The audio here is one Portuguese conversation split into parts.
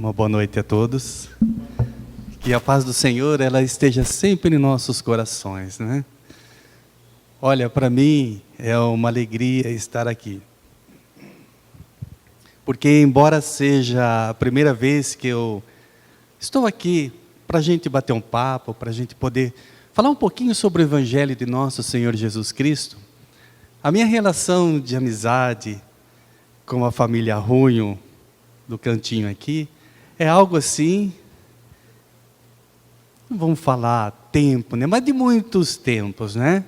Uma boa noite a todos. Que a paz do Senhor ela esteja sempre em nossos corações, né? Olha, para mim é uma alegria estar aqui. Porque embora seja a primeira vez que eu estou aqui para a gente bater um papo, para a gente poder falar um pouquinho sobre o Evangelho de nosso Senhor Jesus Cristo, a minha relação de amizade com a família Runho, do cantinho aqui, é algo assim, não vamos falar tempo, né? Mas de muitos tempos, né?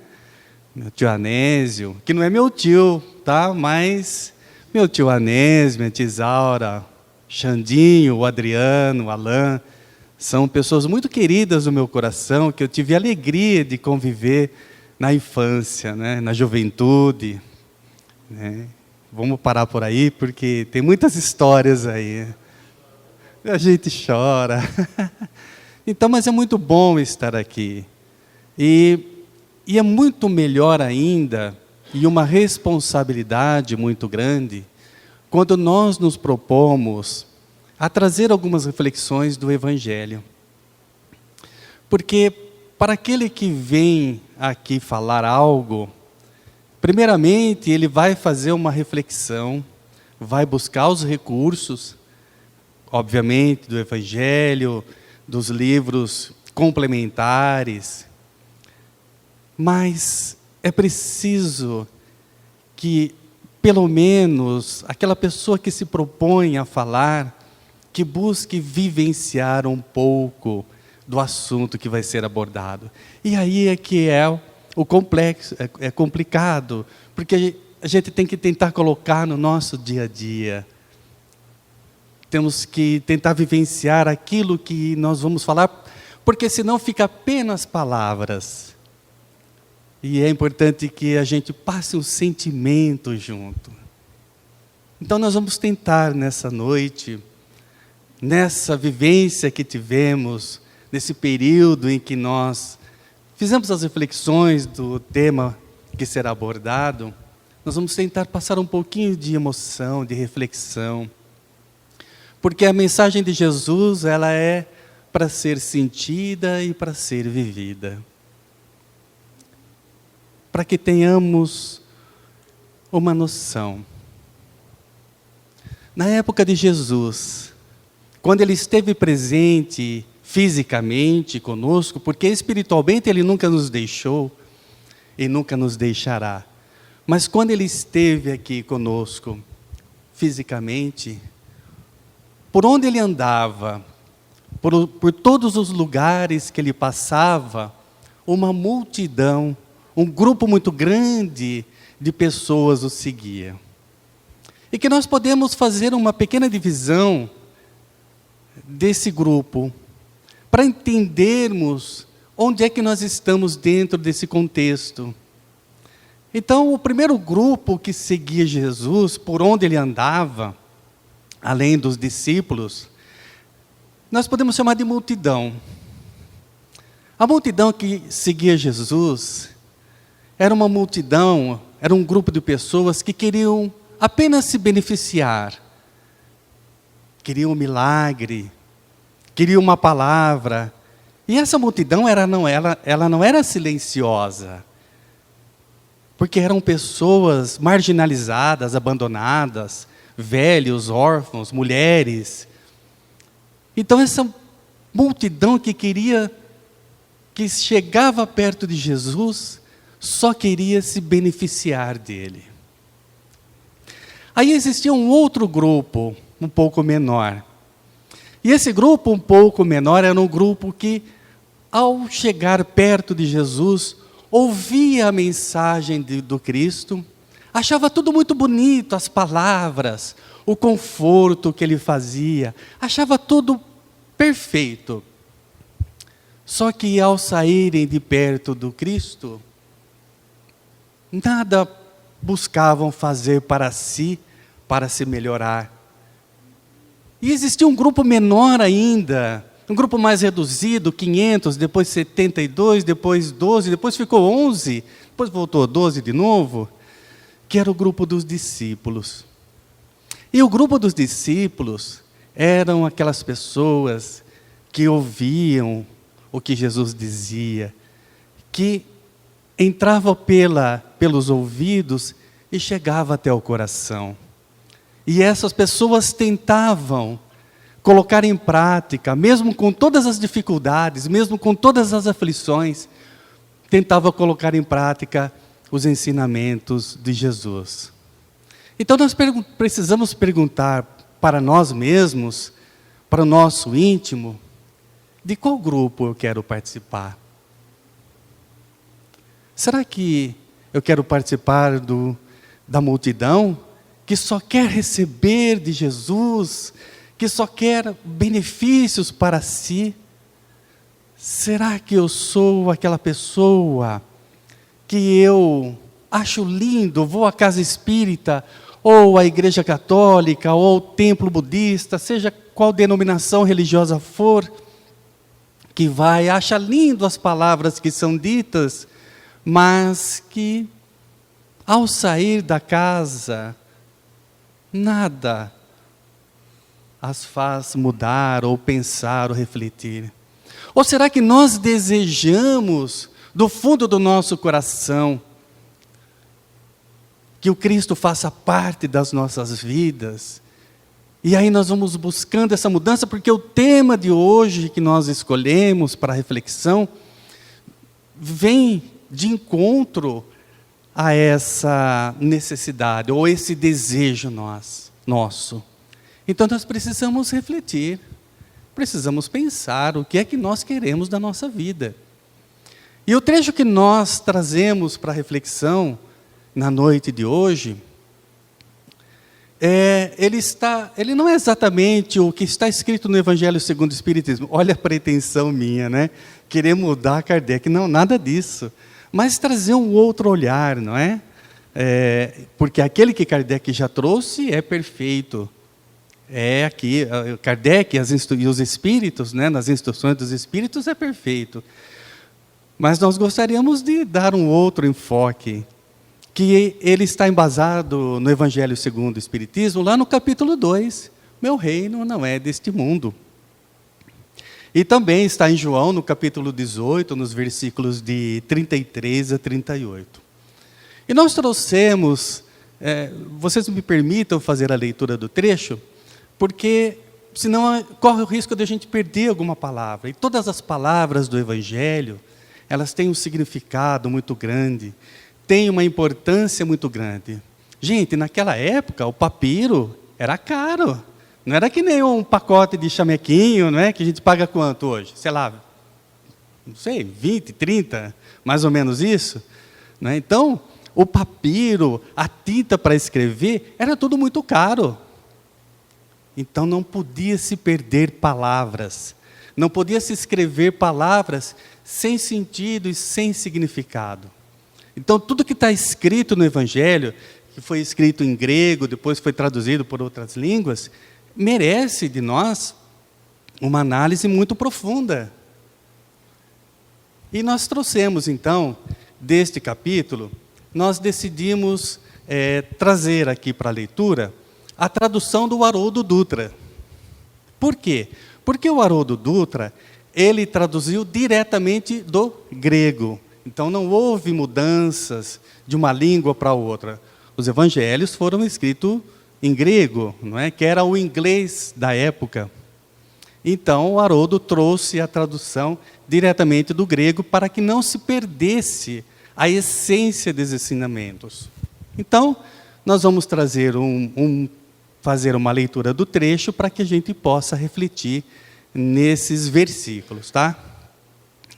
Meu tio Anésio, que não é meu tio, tá? Mas meu tio Anésio, minha tia Isaura, Xandinho, o Adriano, o Alain, são pessoas muito queridas no meu coração, que eu tive a alegria de conviver na infância, né? Na juventude, né? Vamos parar por aí, porque tem muitas histórias aí. A gente chora. Então, mas é muito bom estar aqui. E é muito melhor ainda, e uma responsabilidade muito grande, quando nós nos propomos a trazer algumas reflexões do Evangelho. Porque para aquele que vem aqui falar algo, primeiramente, ele vai fazer uma reflexão, vai buscar os recursos, obviamente, do Evangelho, dos livros complementares, mas é preciso que, pelo menos, aquela pessoa que se propõe a falar, que busque vivenciar um pouco do assunto que vai ser abordado. E aí é que é o complexo, é complicado, porque a gente tem que tentar colocar no nosso dia a dia. Temos que tentar vivenciar aquilo que nós vamos falar, porque senão fica apenas palavras. E é importante que a gente passe um sentimento junto. Então nós vamos tentar nessa noite, nessa vivência que tivemos, nesse período em que nós fizemos as reflexões do tema que será abordado, nós vamos tentar passar um pouquinho de emoção, de reflexão. Porque a mensagem de Jesus, ela é para ser sentida e para ser vivida. Para que tenhamos uma noção. Na época de Jesus, quando ele esteve presente fisicamente conosco, porque espiritualmente ele nunca nos deixou e nunca nos deixará. Mas quando ele esteve aqui conosco, fisicamente, por onde ele andava, por todos os lugares que ele passava, uma multidão, um grupo muito grande de pessoas o seguia. E que nós podemos fazer uma pequena divisão desse grupo, para entendermos onde é que nós estamos dentro desse contexto. Então, o primeiro grupo que seguia Jesus, por onde ele andava, além dos discípulos, nós podemos chamar de multidão. A multidão que seguia Jesus era uma multidão, era um grupo de pessoas que queriam apenas se beneficiar. Queriam um milagre, queriam uma palavra. E essa multidão ela não era silenciosa, porque eram pessoas marginalizadas, abandonadas, velhos, órfãos, mulheres. Então essa multidão que chegava perto de Jesus, só queria se beneficiar dele. Aí existia um outro grupo, um pouco menor. E esse grupo um pouco menor era um grupo que, ao chegar perto de Jesus, ouvia a mensagem do Cristo, achava tudo muito bonito, as palavras, o conforto que ele fazia, achava tudo perfeito. Só que ao saírem de perto do Cristo, nada buscavam fazer para si, para se melhorar. E existia um grupo menor ainda, um grupo mais reduzido, 500, depois 72, depois 12, depois ficou 11, depois voltou a 12 de novo, que era o grupo dos discípulos. E o grupo dos discípulos eram aquelas pessoas que ouviam o que Jesus dizia, que entrava pelos ouvidos e chegava até o coração. E essas pessoas tentavam colocar em prática, mesmo com todas as dificuldades, mesmo com todas as aflições, tentavam colocar em prática os ensinamentos de Jesus. Então nós precisamos perguntar para nós mesmos, para o nosso íntimo, de qual grupo eu quero participar? Será que eu quero participar da multidão que só quer receber de Jesus, que só quer benefícios para si? Será que eu sou aquela pessoa que eu acho lindo, vou à casa espírita, ou à igreja católica, ou ao templo budista, seja qual denominação religiosa for, que acha lindo as palavras que são ditas, mas que, ao sair da casa, nada as faz mudar, ou pensar, ou refletir? Ou será que nós desejamos, do fundo do nosso coração, que o Cristo faça parte das nossas vidas? E aí nós vamos buscando essa mudança, porque o tema de hoje que nós escolhemos para a reflexão vem de encontro a essa necessidade, ou esse desejo nosso. Então nós precisamos refletir, precisamos pensar o que é que nós queremos da nossa vida. E o trecho que nós trazemos para a reflexão na noite de hoje, ele não é exatamente o que está escrito no Evangelho segundo o Espiritismo. Olha a pretensão minha, né? Querer mudar Kardec. Não, nada disso. Mas trazer um outro olhar, não é? Porque aquele que Kardec já trouxe é perfeito. Aqui, Kardec e os Espíritos, né, nas instruções dos Espíritos, é perfeito. Mas nós gostaríamos de dar um outro enfoque, que ele está embasado no Evangelho segundo o Espiritismo, lá no capítulo 2, meu reino não é deste mundo. E também está em João, no capítulo 18, nos versículos de 33 a 38. E nós trouxemos, vocês me permitam fazer a leitura do trecho, porque senão corre o risco de a gente perder alguma palavra. E todas as palavras do Evangelho, elas têm um significado muito grande, têm uma importância muito grande. Gente, naquela época, o papiro era caro. Não era que nem um pacote de chamequinho, não é? Que a gente paga quanto hoje? Sei lá, não sei, 20, 30, mais ou menos isso. Não é? Então, o papiro, a tinta para escrever, era tudo muito caro. Então não podia se perder palavras, não podia se escrever palavras sem sentido e sem significado. Então tudo que está escrito no Evangelho, que foi escrito em grego, depois foi traduzido por outras línguas, merece de nós uma análise muito profunda. E nós trouxemos então, deste capítulo, nós decidimos trazer aqui para a leitura a tradução do Haroldo Dutra. Por quê? Porque o Haroldo Dutra, ele traduziu diretamente do grego. Então não houve mudanças de uma língua para outra. Os evangelhos foram escritos em grego, não é? Que era o inglês da época. Então o Haroldo trouxe a tradução diretamente do grego para que não se perdesse a essência dos ensinamentos. Então, nós vamos trazer fazer uma leitura do trecho para que a gente possa refletir nesses versículos, tá?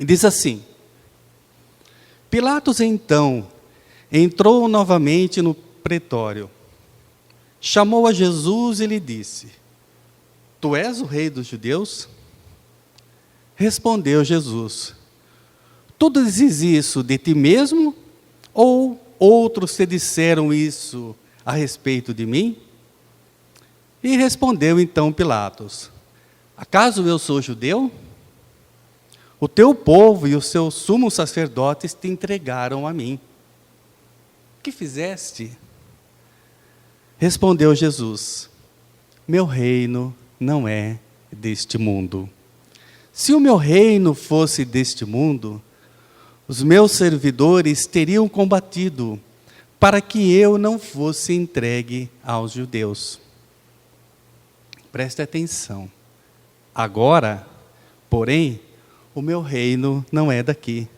Diz assim: Pilatos então entrou novamente no pretório, chamou a Jesus e lhe disse: Tu és o rei dos judeus? Respondeu Jesus: Tu dizes isso de ti mesmo, ou outros te disseram isso a respeito de mim? E respondeu então Pilatos: Acaso eu sou judeu? O teu povo e os seus sumos sacerdotes te entregaram a mim. Que fizeste? Respondeu Jesus: Meu reino não é deste mundo. Se o meu reino fosse deste mundo, os meus servidores teriam combatido para que eu não fosse entregue aos judeus. Preste atenção. Agora, porém, o meu reino não é daqui.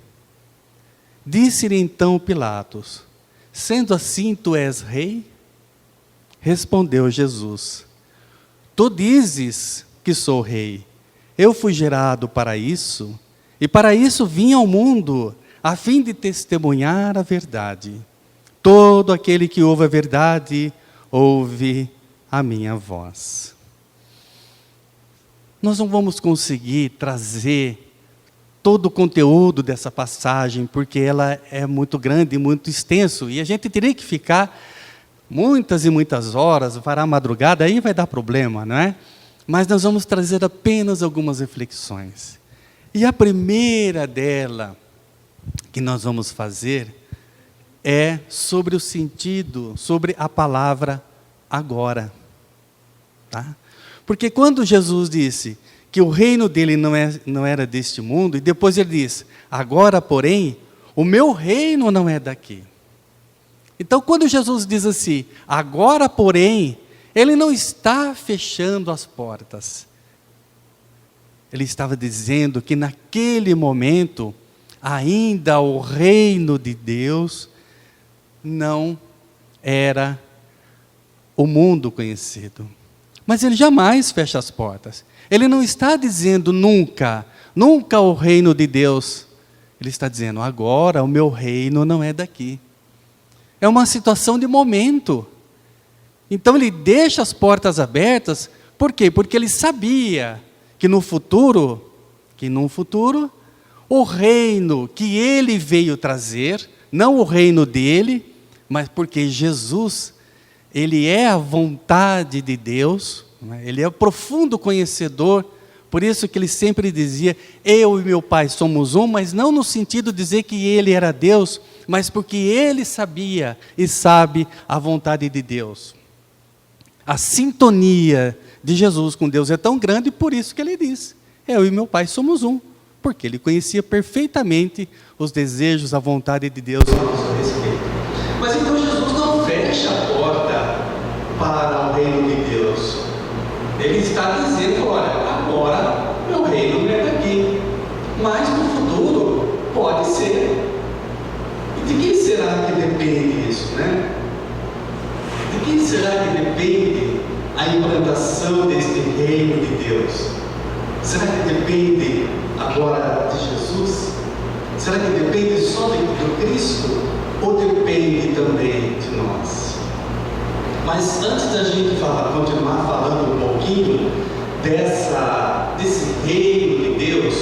Disse-lhe então Pilatos: sendo assim, tu és rei? Respondeu Jesus: tu dizes que sou rei. Eu fui gerado para isso, e para isso vim ao mundo, a fim de testemunhar a verdade. Todo aquele que ouve a verdade, ouve a minha voz. Nós não vamos conseguir trazer todo o conteúdo dessa passagem, porque ela é muito grande e muito extenso, e a gente teria que ficar muitas e muitas horas, parar a madrugada, aí vai dar problema, não é? Mas nós vamos trazer apenas algumas reflexões. E a primeira dela, que nós vamos fazer, é sobre o sentido, sobre a palavra agora. Tá? Porque quando Jesus disse que o reino dele não era deste mundo, e depois ele diz: agora, porém, o meu reino não é daqui. Então, quando Jesus diz assim, agora, porém, ele não está fechando as portas. Ele estava dizendo que naquele momento, ainda o reino de Deus não era o mundo conhecido. Mas ele jamais fecha as portas. Ele não está dizendo nunca, nunca o reino de Deus. Ele está dizendo, agora o meu reino não é daqui. É uma situação de momento. Então ele deixa as portas abertas, por quê? Porque ele sabia que no futuro, o reino que ele veio trazer, não o reino dele, mas porque Jesus, ele é a vontade de Deus, ele é o profundo conhecedor, por isso que ele sempre dizia, eu e meu Pai somos um, mas não no sentido de dizer que ele era Deus, mas porque ele sabia e sabe a vontade de Deus. A sintonia de Jesus com Deus é tão grande, por isso que ele diz, eu e meu Pai somos um, porque ele conhecia perfeitamente os desejos, a vontade de Deus a nosso respeito. Mas então Jesus não fecha a porta para o reino de Deus. Ele está dizendo, olha, agora meu reino não é daqui, mas no futuro pode ser. E de quem será que depende isso, né? De quem será que depende a implantação deste reino de Deus? Será que depende agora de Jesus? Será que depende só do Cristo? Ou depende também de nós? Mas antes da gente continuar falando um pouquinho desse reino de Deus,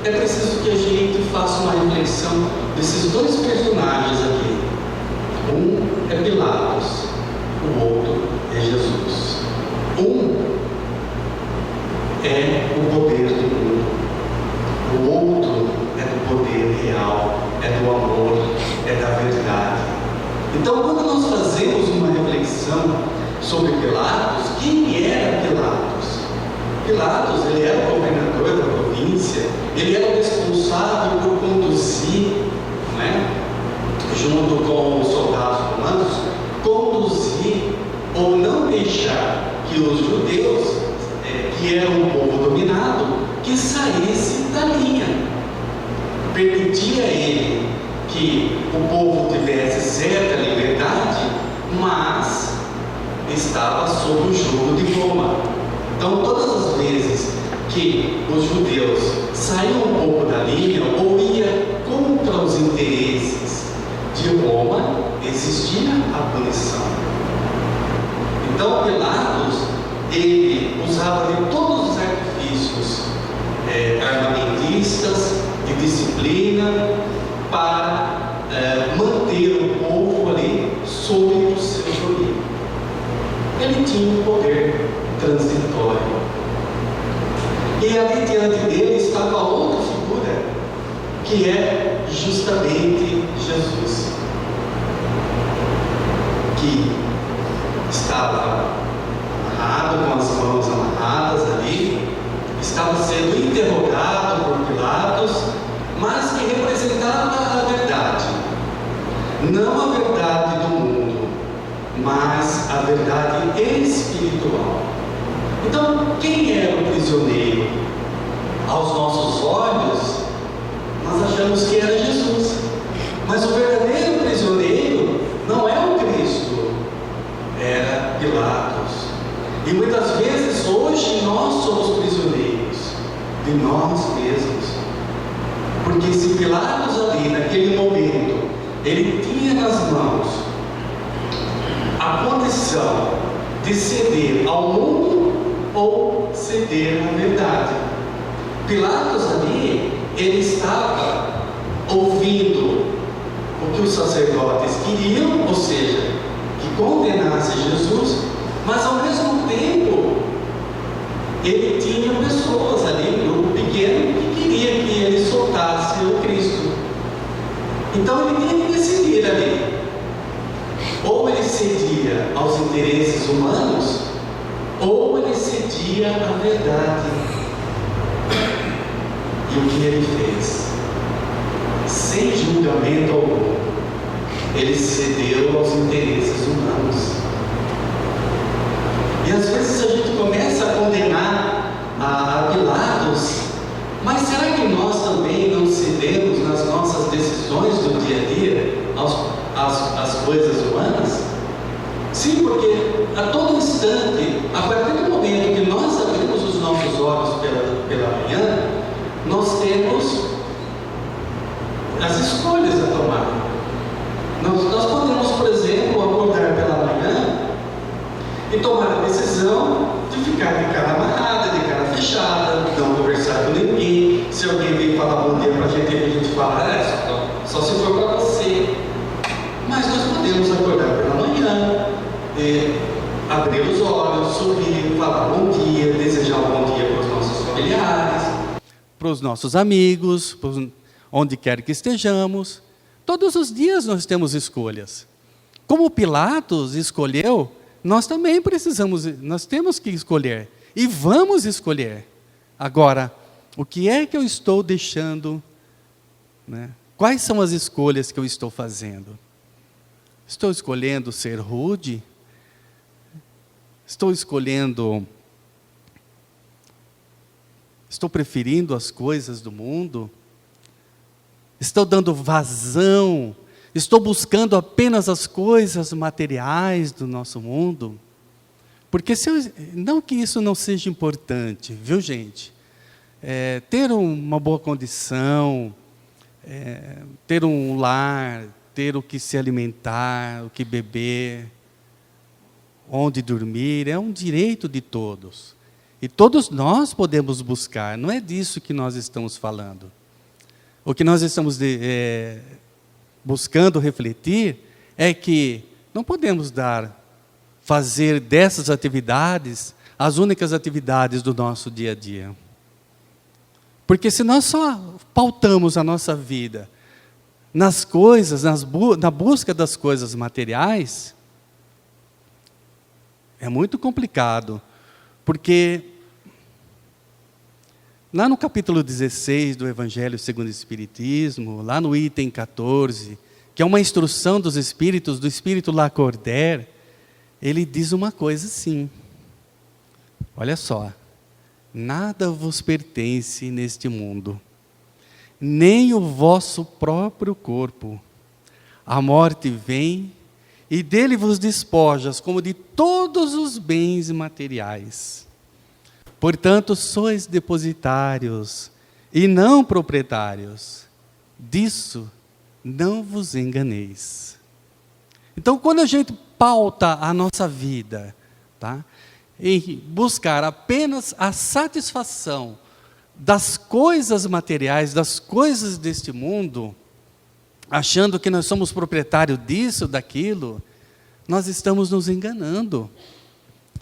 é preciso que a gente faça uma reflexão desses dois personagens aqui. Um é Pilatos, o outro é Jesus. Um é o poder do mundo, o outro é do poder real, é do amor, é da verdade. Então, quando nós fazemos uma reflexão sobre Pilatos, quem era Pilatos? Pilatos, ele era o governador da província, ele era o responsável por conduzir, né, junto com os soldados romanos, conduzir ou não deixar que os judeus, que eram um povo dominado, que saísse da linha. Permitia a ele que o povo tivesse certa liberdade, mas estava sob o jugo de Roma. Então, todas as vezes que os judeus saíam um pouco da linha ou ia contra os interesses de Roma, existia a punição. Então, Pilatos, ele usava de todos os artifícios armamentistas, de disciplina, para manter o povo ali sob o seu domínio. Ele tinha um poder transitório. E ali diante dele estava outra figura, que é justamente Jesus, que estava amarrado, com as mãos amarradas, amarradas ali, estava sendo interrogado por Pilatos, mas que representava a verdade. Não a verdade do mundo, mas a verdade espiritual. Então, quem era o prisioneiro? Aos nossos olhos, nós achamos que era Jesus. Mas o verdadeiro prisioneiro não é o Cristo, era Pilatos. E muitas vezes, hoje, nós somos prisioneiros de nós mesmos. Porque se Pilatos ali, naquele momento, ele tinha nas mãos a condição de ceder ao mundo ou ceder à verdade. Pilatos ali, ele estava ouvindo o que os sacerdotes queriam, ou seja, que condenasse Jesus, mas ao mesmo tempo, ele tinha pessoas ali, um grupo pequeno, que queria que ele soltasse o Cristo. Então ele tinha que decidir ali. Ou ele cedia aos interesses humanos, ou ele cedia à verdade. E o que ele fez? Sem julgamento algum, ele cedeu aos interesses humanos. E às vezes a gente começa a condenar a Pilatos, mas será que nós também não cedemos nas nossas decisões do dia a dia às coisas humanas? Sim, porque a todo instante, a partir do momento que nós abrimos os nossos olhos pela manhã, nós temos as escolhas a tomar. Nós podemos, por exemplo, acordar pela manhã e tomar a decisão de ficar de cara amarrada, de cara fechada, não conversar com ninguém. Se alguém vem falar bom dia pra gente, a gente fala, só se for para você. Mas nós podemos acordar pela manhã, abrir os olhos, sorrir, falar bom dia, desejar um bom dia para os nossos familiares, para os nossos amigos, onde quer que estejamos. Todos os dias nós temos escolhas. Como Pilatos escolheu, nós também nós temos que escolher. E vamos escolher. Agora, o que é que eu estou deixando, né? Quais são as escolhas que eu estou fazendo? Estou escolhendo ser rude? Estou preferindo as coisas do mundo? Estou dando vazão? Estou buscando apenas as coisas materiais do nosso mundo? Porque não que isso não seja importante, viu, gente? Ter uma boa condição, ter um lar, ter o que se alimentar, o que beber, onde dormir, é um direito de todos. E todos nós podemos buscar, não é disso que nós estamos falando. O que nós estamos buscando refletir é que não podemos fazer dessas atividades as únicas atividades do nosso dia a dia. Porque se nós só pautamos a nossa vida nas coisas, na busca das coisas materiais, é muito complicado. Porque lá no capítulo 16 do Evangelho segundo o Espiritismo, lá no item 14, que é uma instrução dos Espíritos, do Espírito Lacordaire, ele diz uma coisa assim, olha só, nada vos pertence neste mundo, nem o vosso próprio corpo. A morte vem e dele vos despojas, como de todos os bens materiais. Portanto, sois depositários e não proprietários. Disso não vos enganeis. Então, quando a gente pauta a nossa vida, tá, em buscar apenas a satisfação das coisas materiais, das coisas deste mundo, achando que nós somos proprietários disso, daquilo, nós estamos nos enganando.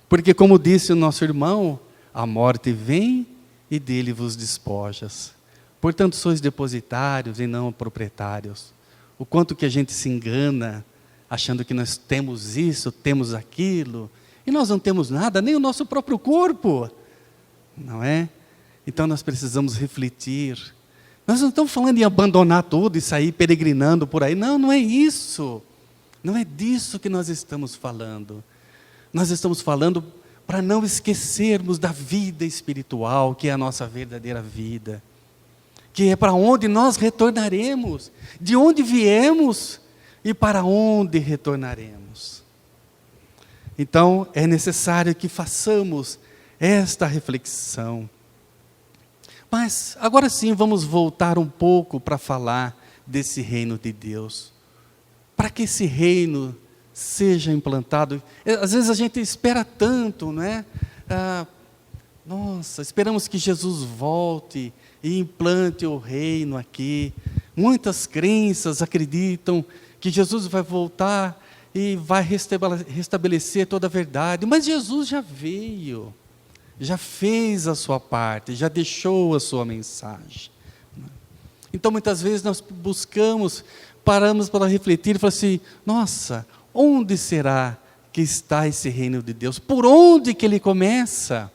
Porque, como disse o nosso irmão, a morte vem e dele vos despojas. Portanto, sois depositários e não proprietários. O quanto que a gente se engana, achando que nós temos isso, temos aquilo, e nós não temos nada, nem o nosso próprio corpo. não é? Então nós precisamos refletir. Nós não estamos falando em abandonar tudo e sair peregrinando por aí. Não, não é isso. Não é disso que nós estamos falando. Nós estamos falando para não esquecermos da vida espiritual, que é a nossa verdadeira vida. Que é para onde nós retornaremos, de onde viemos e para onde retornaremos. Então, é necessário que façamos esta reflexão. Mas, agora sim, vamos voltar um pouco para falar desse reino de Deus. Para que esse reino seja implantado. Às vezes a gente espera tanto, não é? Nossa, esperamos que Jesus volte e implante o reino aqui. Muitas crenças acreditam que Jesus vai voltar e vai restabelecer toda a verdade. Mas Jesus já veio. Já fez a sua parte, já deixou a sua mensagem. Então, muitas vezes nós paramos para refletir e falar assim, nossa, onde será que está esse reino de Deus? Por onde que ele começa?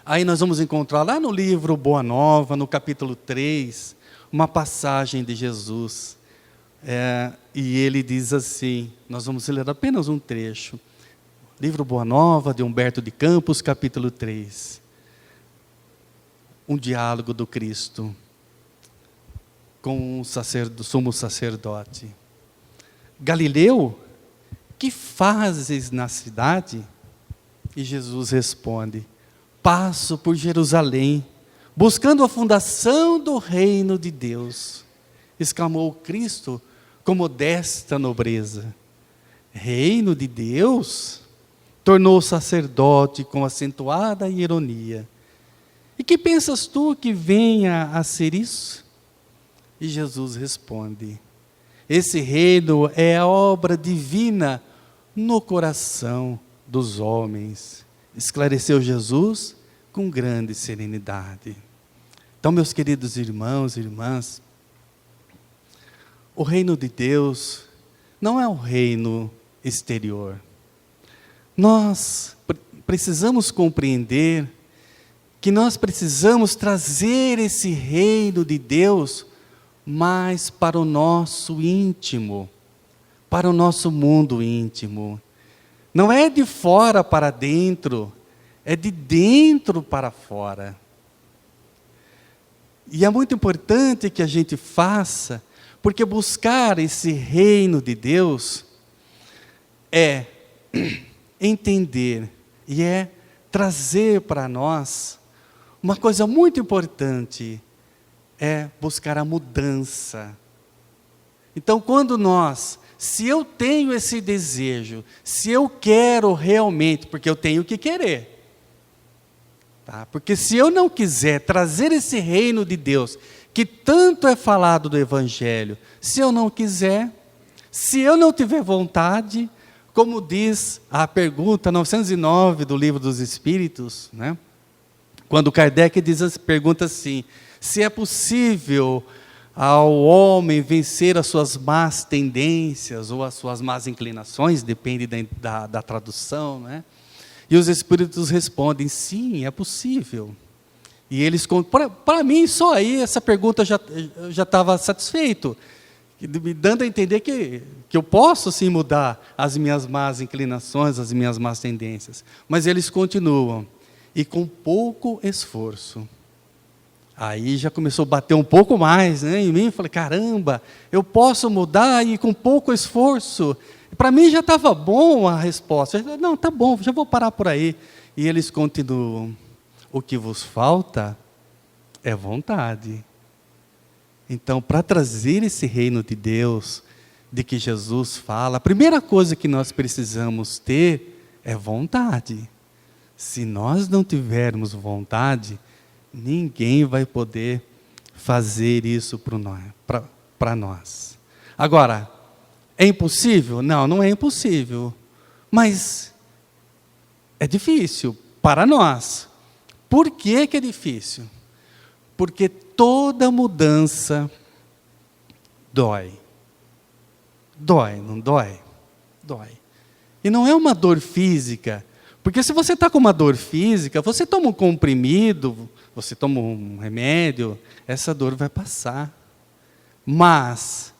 Aí nós vamos encontrar lá no livro Boa Nova, no capítulo 3, uma passagem de Jesus. E ele diz assim, nós vamos ler apenas um trecho. Livro Boa Nova, de Humberto de Campos, capítulo 3. Um diálogo do Cristo com o sumo sacerdote. Galileu, que fazes na cidade? E Jesus responde, passo por Jerusalém, buscando a fundação do reino de Deus. Exclamou Cristo com modesta nobreza. Reino de Deus? Tornou o sacerdote com acentuada ironia. E que pensas tu que venha a ser isso? E Jesus responde, esse reino é a obra divina no coração dos homens. Esclareceu Jesus com grande serenidade. Então, meus queridos irmãos e irmãs, o reino de Deus não é um reino exterior. Nós precisamos compreender que nós precisamos trazer esse reino de Deus mais para o nosso íntimo, para o nosso mundo íntimo. Não é de fora para dentro, é de dentro para fora. E é muito importante que a gente faça, porque buscar esse reino de Deus é entender e é trazer para nós uma coisa muito importante, é buscar a mudança. Então, se eu tenho esse desejo, se eu quero realmente, porque eu tenho que querer, tá? Porque se eu não quiser trazer esse reino de Deus, que tanto é falado do Evangelho, se eu não quiser, se eu não tiver vontade, como diz a pergunta 909 do Livro dos Espíritos, né? Quando Kardec pergunta assim, se é possível ao homem vencer as suas más tendências ou as suas más inclinações, depende da tradução, né? E os Espíritos respondem, sim, é possível. E eles, para mim, só aí essa pergunta já estava satisfeito, me dando a entender que eu posso sim mudar as minhas más inclinações, as minhas más tendências. Mas eles continuam, e com pouco esforço. Aí já começou a bater um pouco mais, né, em mim. Eu falei, caramba, eu posso mudar e com pouco esforço. Para mim já estava bom a resposta. Não, tá bom, já vou parar por aí. E eles continuam, o que vos falta é vontade. Então, para trazer esse reino de Deus, de que Jesus fala, a primeira coisa que nós precisamos ter é vontade. Se nós não tivermos vontade, ninguém vai poder fazer isso para nós. Agora, é impossível? Não, não é impossível. Mas é difícil para nós. Por que que é difícil? Porque toda mudança dói. Dói, não dói? Dói. E não é uma dor física, Porque se você está com uma dor física, você toma um comprimido, você toma um remédio, essa dor vai passar. Mas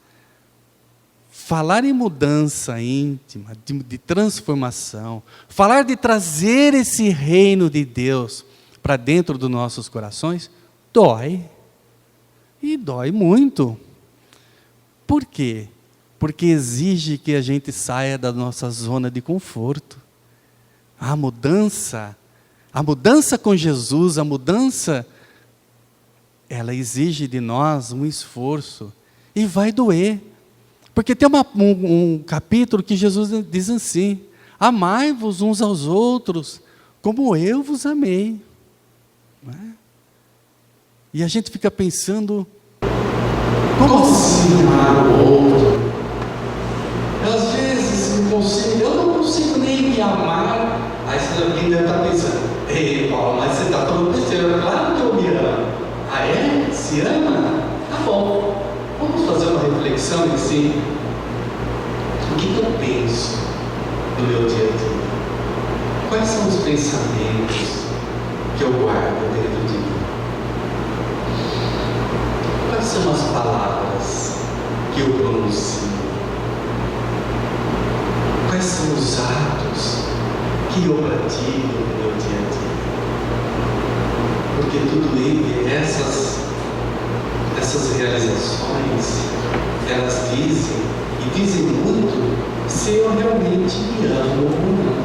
falar em mudança íntima, de transformação, falar de trazer esse reino de Deus para dentro dos nossos corações, dói. E dói muito. Por quê? Porque exige que a gente saia da nossa zona de conforto. A mudança com Jesus, a mudança, ela exige de nós um esforço. E vai doer. Porque tem um capítulo que Jesus diz assim: amai-vos uns aos outros, como eu vos amei. Não é? E a gente fica pensando, como assim amar o outro? Às vezes eu não consigo nem me amar. Aí alguém deve estar pensando, ei Paulo, mas você está falando besteira, claro que eu me amo. Ah é? Se ama? Tá bom. Vamos fazer uma reflexão em si. O que eu penso no meu dia a dia? Quais são os pensamentos que eu guardo dentro de mim? Quais são as palavras que eu pronuncio? Quais são os atos que eu pratico no meu dia a dia? Porque tudo isso, essas realizações, elas dizem muito se eu realmente me amo ou não.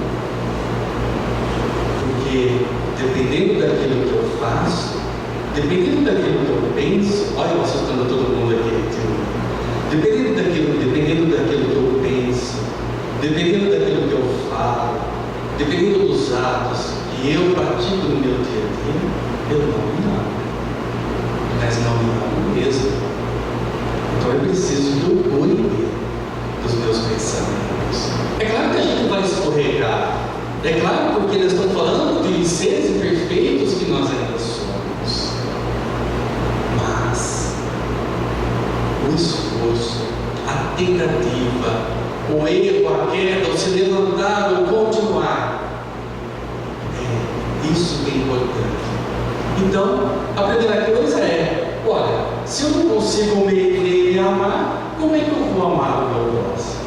Porque dependendo daquilo que eu faço, dependendo daquilo que eu penso, olha eu assustando todo mundo aqui, dependendo daquilo que eu penso, dependendo daquilo que eu falo, dependendo dos atos que eu pratico no meu dia a dia, eu não me amo. Mas não me amo mesmo. Então eu preciso que eu cuide dos meus pensamentos. É claro que a gente vai escorregar. É claro, porque nós estamos falando de seres imperfeitos que nós ainda somos. Mas o esforço, a tentativa, o erro, a queda, o se levantar, o continuar, isso que é importante. Então, a primeira coisa é, olha, se eu não consigo me amar, como é que eu vou amar o meu próximo?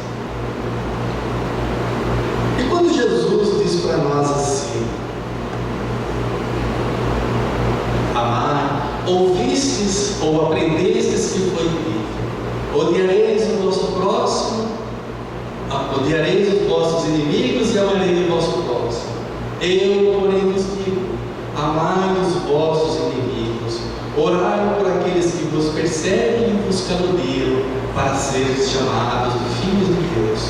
E quando Jesus diz para nós assim, amar, ouvistes ou aprendestes que foi dito, odiareis o vosso próximo, odiareis os vossos inimigos e amareis o vosso próximo. Eu, porém, vos digo, amai os vossos inimigos, orai por aqueles que vos perseguem e vos caluniam, para serem chamados de filhos de Deus.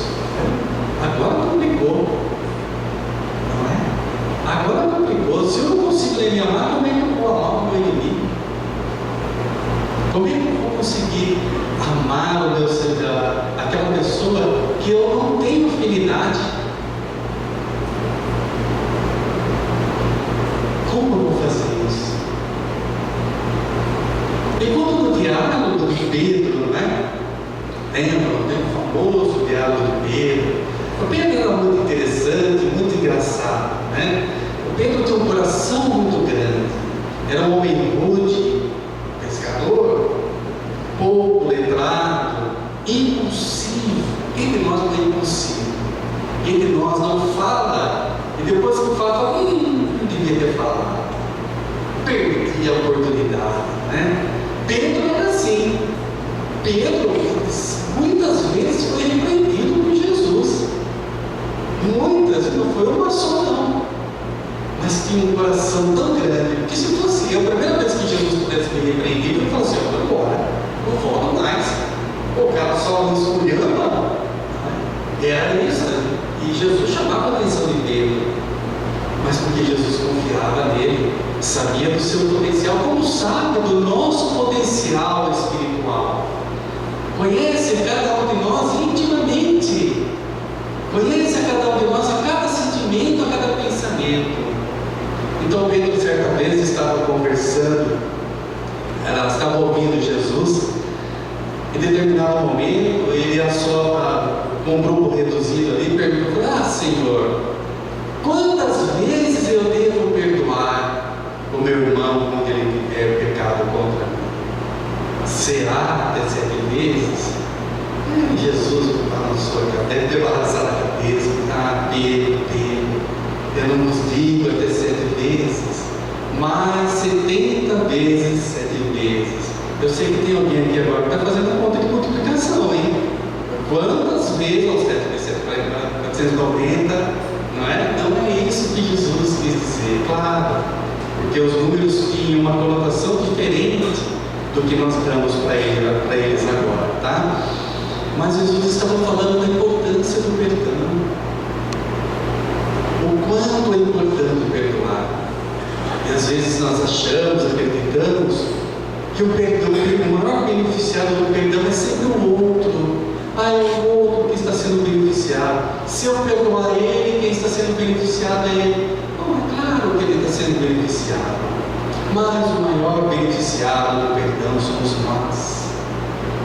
Agora complicou, não é? Agora complicou. Se eu não consigo nem me amar, como é que eu vou amar o meu inimigo? Como é que eu vou conseguir amar o meu aquela pessoa que eu não tenho afinidade? Como eu vou fazer isso? Enquanto no diálogo de Pedro, né? Tem o famoso diálogo de Pedro. O Pedro era muito interessante, muito engraçado, né? O Pedro tinha um coração muito grande. Era um homem rude, pescador, pouco letrado, impulsivo. Quem de nós não é impulsivo? Quem de nós não fala? E depois que fala, não devia ter falado. Perdi a oportunidade, né? Pedro era assim. Pedro, muitas vezes, foi repreendido por Jesus. Muitas, não foi uma só, não. Mas tinha um coração tão grande, que se fosse eu, a primeira vez que Jesus pudesse me repreender, ele falou assim: eu vou embora, não volto mais. O cara só me escolheu, era isso. E Jesus chamava a atenção de Pedro. Mas porque Jesus confiava nele, sabia do seu potencial, como sabe do nosso potencial espiritual. Conhece cada um de nós intimamente. Conhece a cada um de nós, a cada sentimento, a cada pensamento. Então Pedro certa vez estava conversando, estava ouvindo Jesus. Em determinado momento, ele com um grupo reduzido ali, perguntou: Senhor, Quantas vezes eu devo perdoar o meu irmão quando ele tiver pecado contra mim? Será até 7 vezes? Jesus balançou, deve ter balançado a cabeça. Pedro, eu não vos digo até 7 vezes, mas 70 vezes 7 vezes. Eu sei que tem alguém aqui agora que está fazendo a conta de multiplicação, hein? Quantas vezes, ou 7 vezes 7, 490, não é? Não é isso que Jesus quis dizer, claro, porque os números tinham uma conotação diferente do que nós damos para eles agora, tá? Mas Jesus estava falando da importância do perdão, o quanto é importante perdoar. E às vezes nós achamos, acreditamos, que o perdão, o maior beneficiado do perdão é sempre o outro. É o outro que está sendo beneficiado. Se eu perdoar ele, quem está sendo beneficiado é ele. Não, é claro que ele está sendo beneficiado, mas o maior beneficiado do perdão somos nós.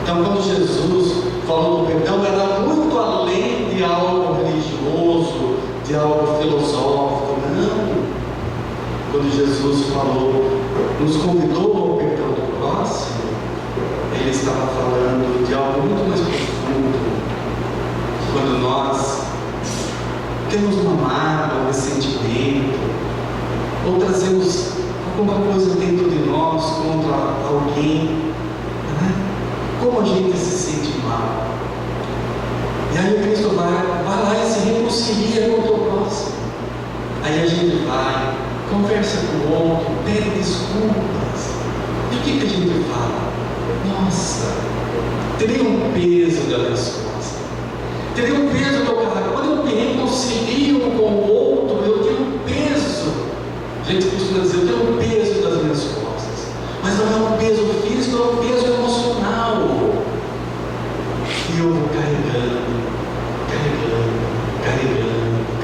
Então, quando Jesus falou do perdão, era muito além de algo religioso, de algo filosófico. Não. Quando Jesus falou, nos convidou ao perdão do próximo, ele estava falando de algo muito mais profundo. Quando nós temos uma mágoa, um ressentimento, ou trazemos alguma coisa dentro de nós contra alguém, né? Como a gente se sente mal? E aí o Cristo vai lá e se reconcilia com o teu próximo. Aí a gente vai, conversa com o outro, pede desculpas. E o que a gente fala? Nossa, teria um peso da resposta, teria um peso do carro. Quando eu me reconcilio com o outro, eu tenho um peso. A gente costuma dizer, eu tenho um peso das minhas costas, mas não é um peso físico, é um peso emocional. E eu vou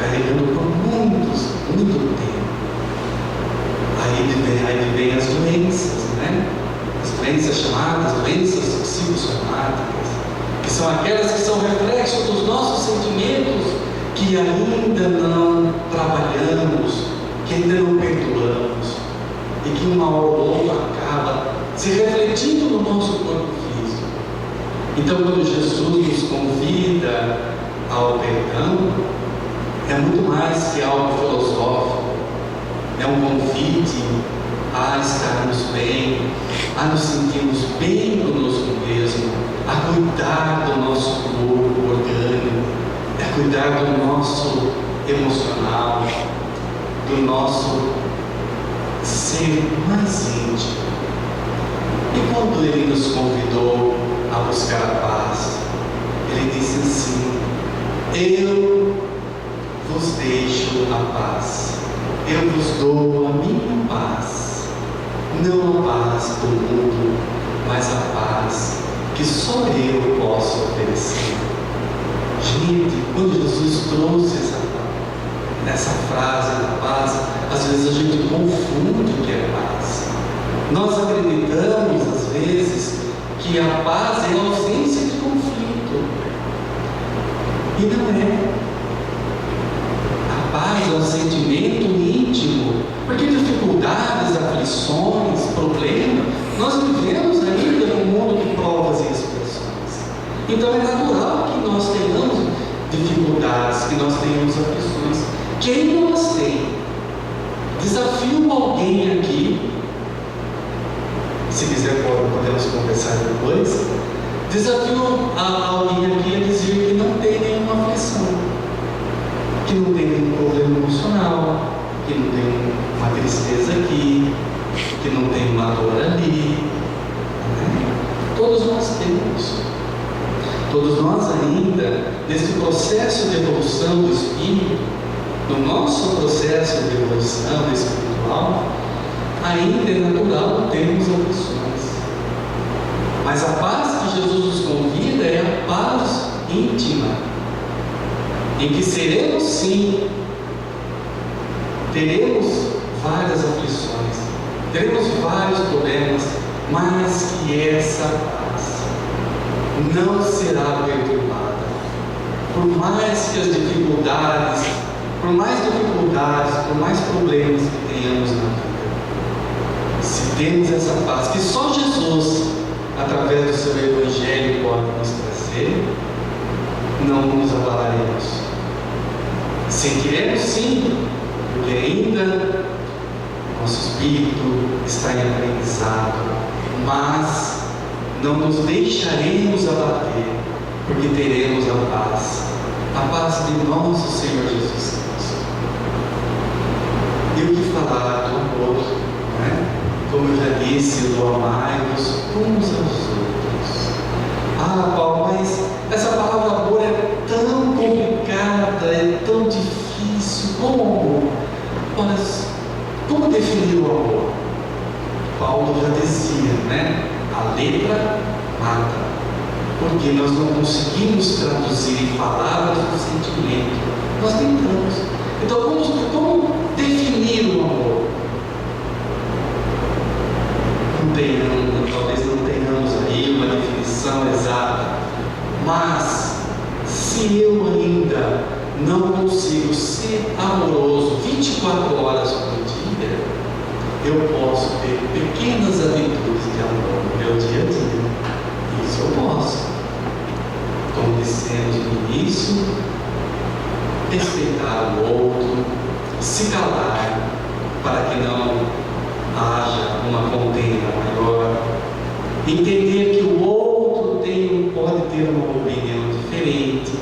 carregando por muito tempo. Aí vem as doenças, né? As doenças chamadas doenças psicossomáticas, que são aquelas que são reflexos dos nossos sentimentos que ainda não trabalhamos, que ainda não perdoamos, e que uma hora ou outra acaba se refletindo no nosso corpo físico. Então, quando Jesus nos convida ao perdão, é muito mais que algo filosófico, é um convite a estarmos bem, a nos sentirmos bem conosco mesmo, a cuidar do nosso corpo orgânico, a cuidar do nosso emocional, do nosso ser mais íntimo. E quando Ele nos convidou a buscar a paz, Ele disse assim: eu vos deixo a paz, eu vos dou a minha paz, não a paz do mundo, mas a paz que só eu posso oferecer. Gente, quando Jesus trouxe essa frase da paz, às vezes a gente confunde o que é paz. Nós acreditamos, às vezes, que a paz é a ausência de conflito. E não é. A paz é um sentimento íntimo, porque dificuldades, aflições, problemas, nós vivemos ainda num mundo de provas e expiações. Então é natural que nós tenhamos dificuldades, que nós tenhamos aflições. Quem não as tem? Desafio alguém aqui, se quiser podemos conversar depois. Desafio alguém aqui a dizer que não tem nenhuma aflição, que não tem nenhum problema emocional, que não tem uma tristeza aqui, que não tem uma dor ali. Todos nós temos. Todos nós ainda, nesse processo de evolução do espírito, no nosso processo de evolução espiritual, ainda é natural termos aflições. Mas a paz que Jesus nos convida é a paz íntima, em que seremos sim, teremos várias aflições, teremos vários problemas, mas que essa paz não será perturbada. Por mais que as dificuldades por mais dificuldades, por mais problemas que tenhamos na vida, se temos essa paz que só Jesus, através do seu Evangelho, pode nos trazer, não nos abalaremos. Sentiremos sim, porque ainda nosso espírito está em aprendizado, mas não nos deixaremos abater, porque teremos a paz de nosso Senhor Jesus Cristo. E o que falar do amor, né? Como eu já disse, do amai-vos uns aos outros. Ah, Paulo, mas essa palavra amor é tão complicada, é tão difícil. Como? Olha, como definir o amor? Paulo já dizia, né? A letra mata, porque nós não conseguimos traduzir em palavras o sentimento. Nós tentamos. Então, como definir o amor? Talvez não tenhamos aí uma definição exata, mas se eu ainda não consigo ser amoroso 24 horas por dia, eu posso ter pequenas atitudes de amor no meu dia a dia. Isso eu posso. Como dissemos no início, respeitar o outro, se calar, para que não haja uma contenda maior, entender que o outro pode ter uma opinião diferente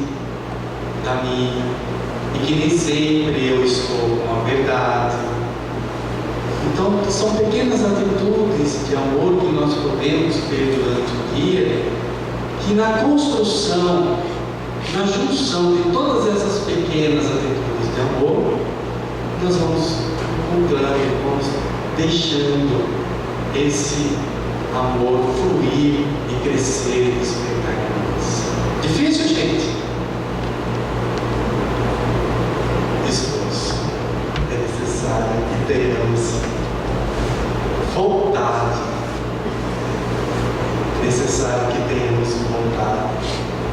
da minha, e que nem sempre eu estou com a verdade. Então, são pequenas atitudes de amor que nós podemos ter durante o dia, que na construção, na junção de todas essas pequenas atitudes de amor, nós vamos encontrando, vamos deixando esse amor fluir e crescer e despertar em nós. Difícil, gente? Esforço. É necessário que tenhamos vontade. É necessário que tenhamos vontade.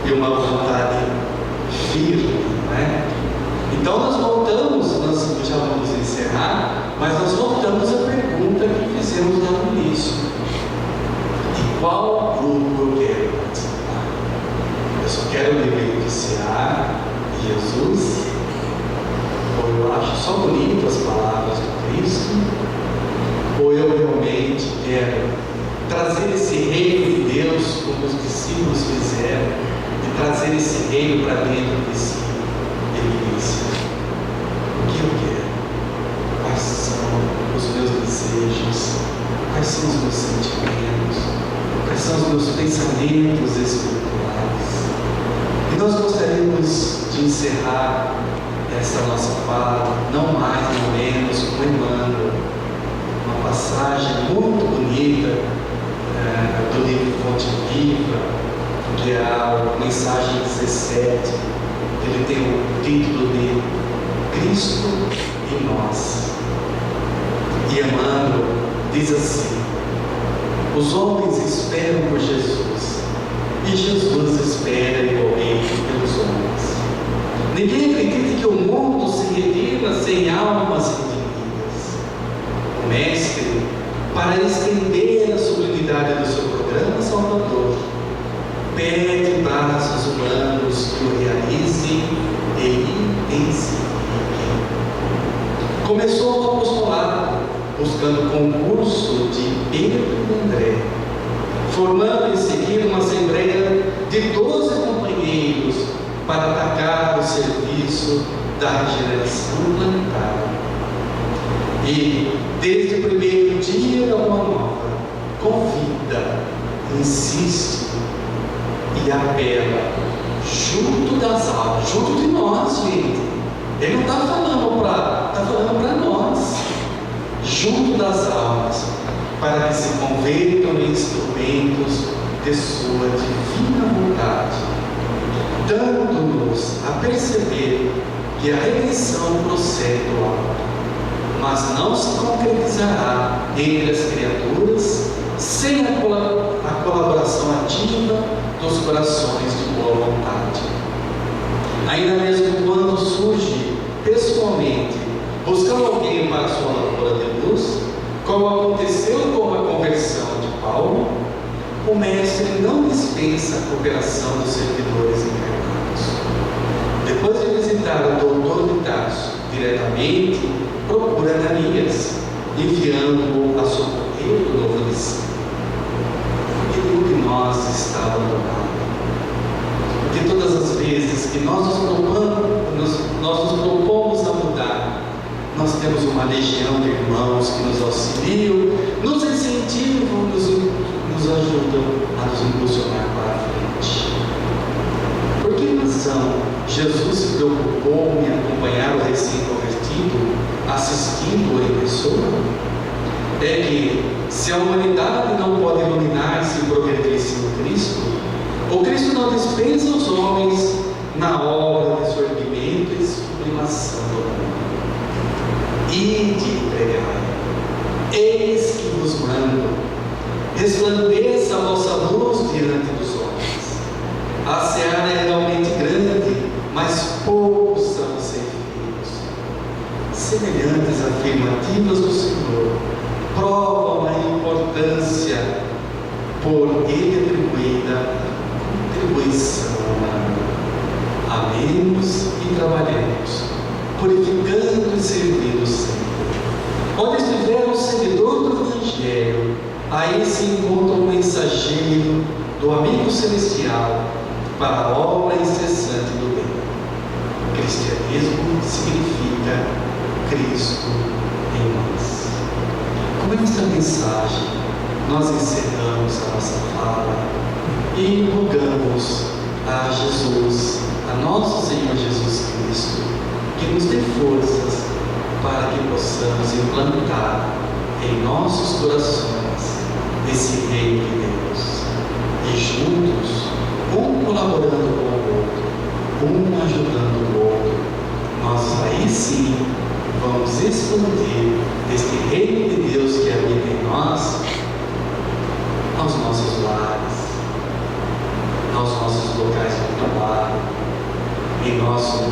E uma vontade firme, né? Então nós voltamos, nós já vamos encerrar, mas nós voltamos à pergunta que fizemos lá no início. De qual grupo eu quero participar? Eu só quero me beneficiar de Jesus? Ou eu acho só bonito as palavras de Cristo? Ou eu realmente quero trazer esse reino de Deus, como os discípulos fizeram, de trazer esse reino para dentro de si? Ele disse: o que eu quero? Quais são os meus desejos? Quais são os meus sentimentos? Quais são os meus pensamentos espirituais? E nós gostaríamos de encerrar essa nossa fala, não mais nem menos, com Emmanuel, uma passagem muito bonita do livro Fonte Viva, que é a mensagem 17. Ele tem o título de Cristo em Nós. E Emmanuel diz assim: os homens esperam por Jesus, e Jesus espera igualmente pelos homens. Ninguém acredita que o mundo se redima sem almas redimidas. O Mestre, para estender a sublimidade do seu programa salvador, pede braços humanos que o realizem e intensifiquem. Começou o apostolado, buscando concurso de Pedro e André, formando em seguida uma assembleia de 12 companheiros para atacar o serviço da regeneração planetária. E, desde o primeiro dia da Boa Nova, convida, insiste e apela junto das almas, junto de nós, gente. Ele não está falando para nós, junto das almas, para que se convertam em instrumentos de sua divina vontade, dando-nos a perceber que a redenção procede do alto, mas não se concretizará entre as criaturas sem a colaboração ativa dos corações de boa vontade. Ainda mesmo quando surge pessoas buscando alguém para a sua lavoura de luz, como aconteceu com a conversão de Paulo, o mestre não dispensa a cooperação dos servidores encarnados. Depois de visitar o doutor de Tarso diretamente, procura Ananias, enviando-o a socorrer do novo discípulo. Porque nenhum de nós está abandonado. Porque todas as vezes que nós nos propomos a mudar, nós temos uma legião de irmãos que nos auxiliam, nos incentivam, nos ajudam a nos impulsionar para a frente. Por que razão Jesus se preocupou em acompanhar o recém-convertido, assistindo-o em pessoa? É que, se a humanidade não pode iluminar-se e progredir-se no Cristo, o Cristo não dispensa os homens na obra de surgimento e sublimação do mundo. Ide e pregai, eis que vos mando, resplandeça a vossa luz diante dos homens. A seara é realmente grande, mas poucos são os ceifeiros. Semelhantes afirmativas do Senhor provam a importância por ele atribuída contribuição humana. Amemos e trabalhemos, purificando e servindo sempre. Onde estiver um seguidor do Evangelho, aí se encontra um mensageiro do amigo celestial para a obra incessante do bem. Cristianismo significa Cristo em nós. Com esta mensagem, nós encerramos a nossa fala e rogamos a Jesus, a nosso Senhor Jesus Cristo, que nos dê forças para que possamos implantar em nossos corações esse reino de Deus. E juntos, um colaborando com o outro, um ajudando o outro, nós aí sim vamos expandir este reino de Deus que habita em nós, aos nossos lares, aos nossos locais de trabalho, em nosso